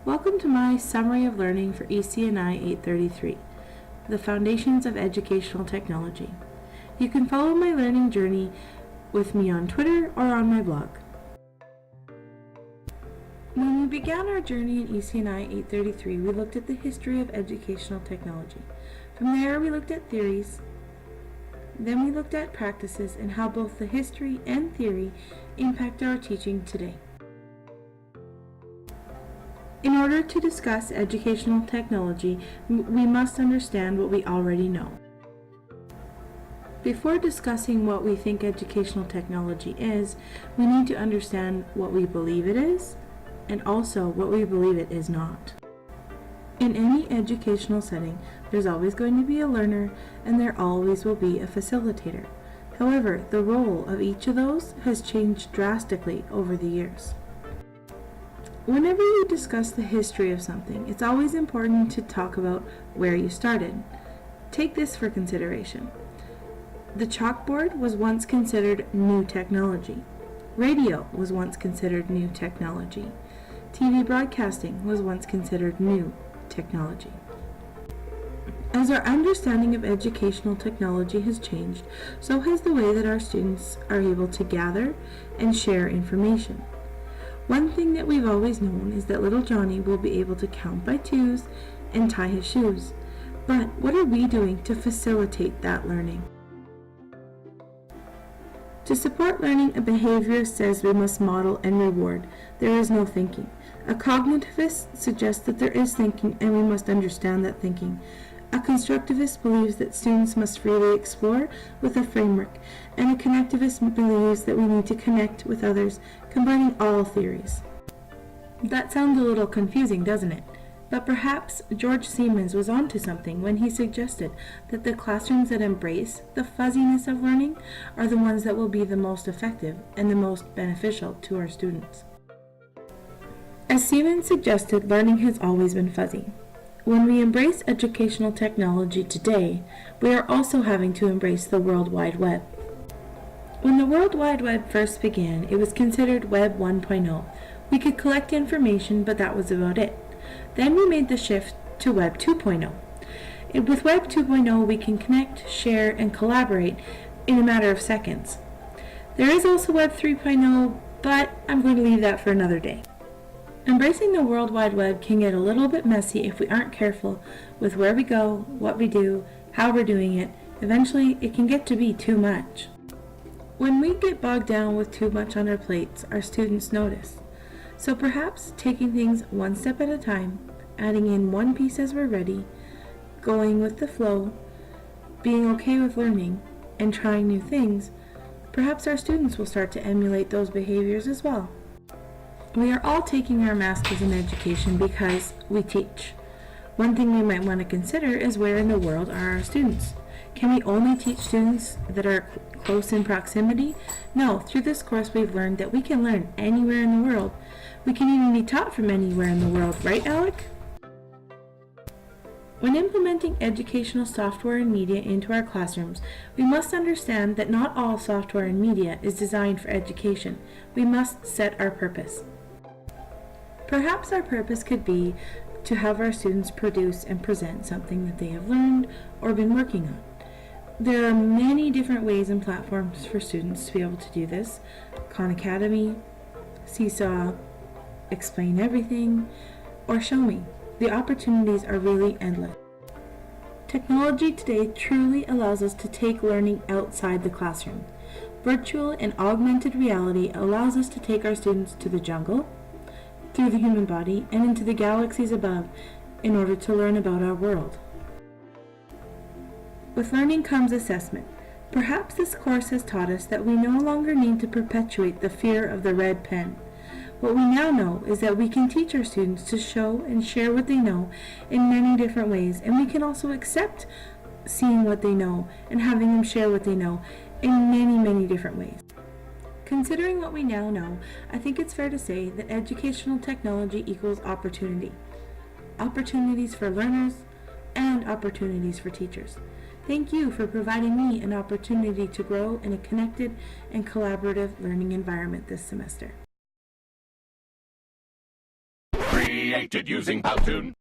Welcome to my summary of learning for eci833, the Foundations of Educational Technology. You can follow my learning journey with me on Twitter or on my blog. When we began our journey in eci833, we looked at the history of educational technology. From there, we looked at theories. Then we looked at practices and how both the history and theory impact our teaching today. In order to discuss educational technology, we must understand what we already know. Before discussing what we think educational technology is, we need to understand what we believe it is, and also what we believe it is not. In any educational setting, there's always going to be a learner, and there always will be a facilitator. However, the role of each of those has changed drastically over the years. Whenever you discuss the history of something, it's always important to talk about where you started. Take this for consideration. The chalkboard was once considered new technology. Radio was once considered new technology. TV broadcasting was once considered new technology. As our understanding of educational technology has changed, so has the way that our students are able to gather and share information. One thing that we've always known is that little Johnny will be able to count by twos and tie his shoes. But what are we doing to facilitate that learning? To support learning, a behaviorist says we must model and reward. There is no thinking. A cognitivist suggests that there is thinking and we must understand that thinking. A constructivist believes that students must freely explore with a framework, and a connectivist believes that we need to connect with others, combining all theories. That sounds a little confusing, doesn't it? But perhaps George Siemens was onto something when he suggested that the classrooms that embrace the fuzziness of learning are the ones that will be the most effective and the most beneficial to our students. As Siemens suggested, learning has always been fuzzy. When we embrace educational technology today, we are also having to embrace the World Wide Web. When the World Wide Web first began, it was considered Web 1.0. We could collect information, but that was about it. Then we made the shift to Web 2.0. With Web 2.0, we can connect, share, and collaborate in a matter of seconds. There is also Web 3.0, but I'm going to leave that for another day. Embracing the World Wide Web can get a little bit messy if we aren't careful with where we go, what we do, how we're doing it. Eventually, it can get to be too much. When we get bogged down with too much on our plates, our students notice. So perhaps taking things one step at a time, adding in one piece as we're ready, going with the flow, being okay with learning, and trying new things, perhaps our students will start to emulate those behaviors as well. We are all taking our masters in education because we teach. One thing we might want to consider is where in the world are our students? Can we only teach students that are close in proximity? No, through this course we've learned that we can learn anywhere in the world. We can even be taught from anywhere in the world, right, Alec? When implementing educational software and media into our classrooms, we must understand that not all software and media is designed for education. We must set our purpose. Perhaps our purpose could be to have our students produce and present something that they have learned or been working on. There are many different ways and platforms for students to be able to do this. Khan Academy, Seesaw, Explain Everything, or Show Me. The opportunities are really endless. Technology today truly allows us to take learning outside the classroom. Virtual and augmented reality allows us to take our students to the jungle, through the human body, and into the galaxies above in order to learn about our world. With learning comes assessment. Perhaps this course has taught us that we no longer need to perpetuate the fear of the red pen. What we now know is that we can teach our students to show and share what they know in many different ways, and we can also accept seeing what they know and having them share what they know in many, many different ways. Considering what we now know, I think it's fair to say that educational technology equals opportunity. Opportunities for learners and opportunities for teachers. Thank you for providing me an opportunity to grow in a connected and collaborative learning environment this semester. created using Powtoon.